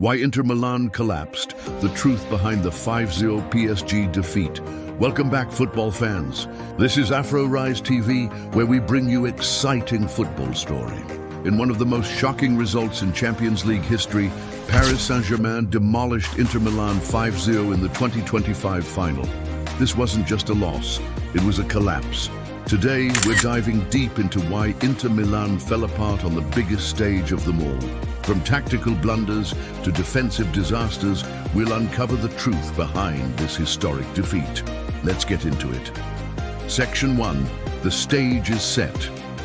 Why Inter Milan collapsed, the truth behind the 5-0 PSG defeat. Welcome back, football fans. This is AFRORIZETV, where we bring you exciting football story. In one of the most shocking results in Champions League history, Paris Saint-Germain demolished Inter Milan 5-0 in the 2025 final. This wasn't just a loss, it was a collapse. Today, we're diving deep into why Inter Milan fell apart on the biggest stage of them all. From tactical blunders to defensive disasters, we'll uncover the truth behind this historic defeat. Let's get into it. Section 1. The stage is set.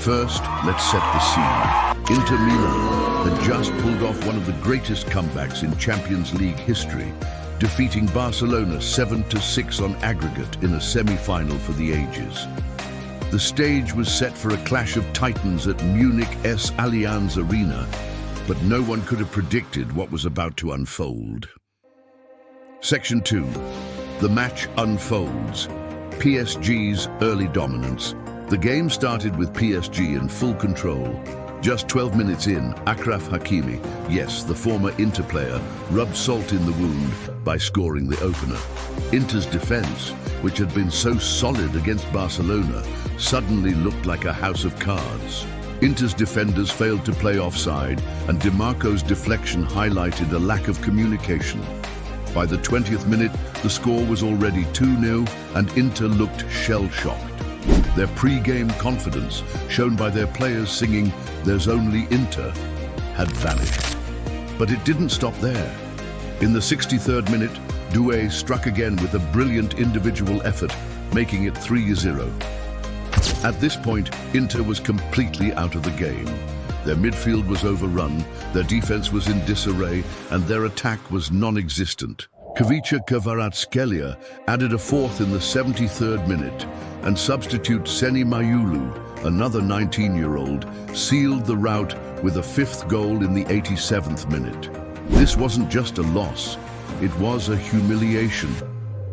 First, let's set the scene. Inter Milan had just pulled off one of the greatest comebacks in Champions League history, defeating Barcelona 7-6 on aggregate in a semi-final for the ages. The stage was set for a clash of titans at Munich's Allianz Arena, but no one could have predicted what was about to unfold. Section 2. The match unfolds. PSG's early dominance. The game started with PSG in full control. Just 12 minutes in, Achraf Hakimi, yes, the former Inter player, rubbed salt in the wound by scoring the opener. Inter's defense, which had been so solid against Barcelona, suddenly looked like a house of cards. Inter's defenders failed to play offside, and Dimarco's deflection highlighted a lack of communication. By the 20th minute, the score was already 2-0, and Inter looked shell-shocked. Their pre-game confidence, shown by their players singing "There's only Inter," had vanished. But it didn't stop there. In the 63rd minute, Doué struck again with a brilliant individual effort, making it 3-0. At this point, Inter was completely out of the game. Their midfield was overrun, their defense was in disarray, and their attack was non-existent. Khvicha Kvaratskhelia added a fourth in the 73rd minute, and substitute Seni Mayulu, another 19-year-old, sealed the rout with a fifth goal in the 87th minute. This wasn't just a loss, it was a humiliation.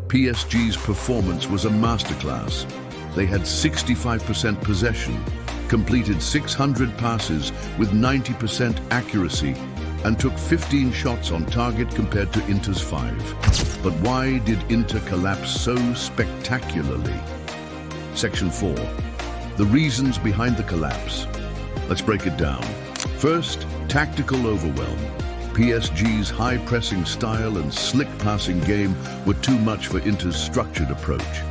PSG's performance was a masterclass. They had 65% possession, completed 600 passes with 90% accuracy, and took 15 shots on target compared to Inter's 5. But why did Inter collapse so spectacularly? Section 4. The reasons behind the collapse. Let's break it down. First, tactical overwhelm. PSG's high-pressing style and slick passing game were too much for Inter's structured approach.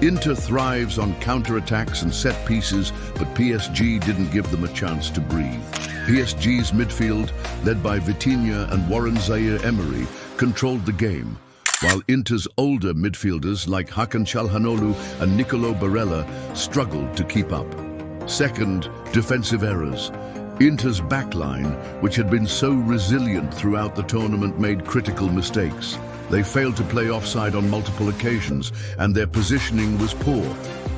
Inter thrives on counter-attacks and set pieces, but PSG didn't give them a chance to breathe. PSG's midfield, led by Vitinha and Warren Zaïre-Emery, controlled the game, while Inter's older midfielders like Hakan Çalhanoğlu and Nicolo Barella struggled to keep up. Second, defensive errors. Inter's backline, which had been so resilient throughout the tournament, made critical mistakes. They failed to play offside on multiple occasions, and their positioning was poor.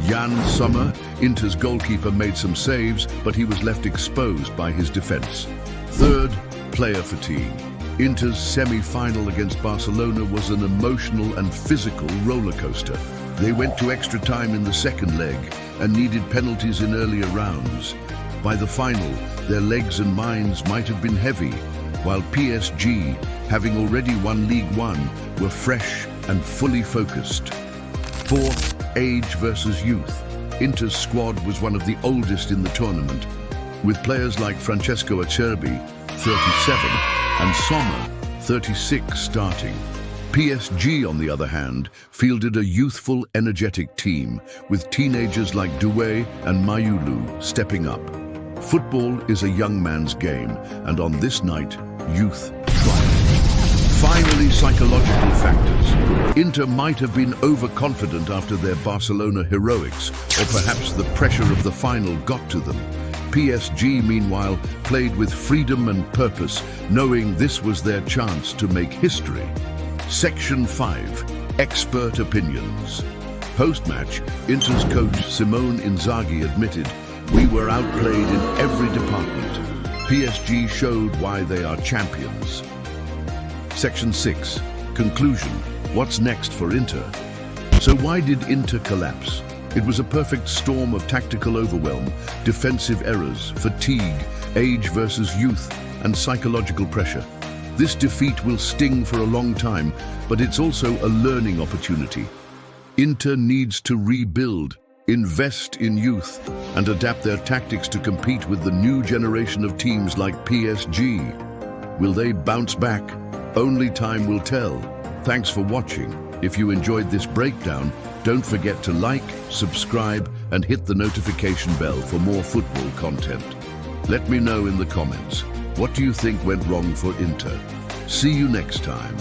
Jan Sommer, Inter's goalkeeper, made some saves, but he was left exposed by his defense. Third, player fatigue. Inter's semi-final against Barcelona was an emotional and physical roller coaster. They went to extra time in the second leg and needed penalties in earlier rounds. By the final, their legs and minds might have been heavy, while PSG, having already won League One, were fresh and fully focused. Fourth, age versus youth. Inter's squad was one of the oldest in the tournament, with players like Francesco Acerbi, 37, and Sommer, 36, starting. PSG, on the other hand, fielded a youthful, energetic team, with teenagers like Doué and Mayulu stepping up. Football is a young man's game, and on this night, youth triumphed. Finally, psychological factors. Inter might have been overconfident after their Barcelona heroics, or perhaps the pressure of the final got to them. PSG, meanwhile, played with freedom and purpose, knowing this was their chance to make history. Section 5. Expert opinions. Post-match, Inter's coach Simone Inzaghi admitted, "We were outplayed in every department. PSG showed why they are champions." Section 6. Conclusion. What's next for Inter? So why did Inter collapse? It was a perfect storm of tactical overwhelm, defensive errors, fatigue, age versus youth, and psychological pressure. This defeat will sting for a long time, but it's also a learning opportunity. Inter needs to rebuild, invest in youth, and adapt their tactics to compete with the new generation of teams like PSG. Will they bounce back? Only time will tell. Thanks for watching. If you enjoyed this breakdown, don't forget to like, subscribe, and hit the notification bell for more football content. Let me know in the comments, what do you think went wrong for Inter? See you next time.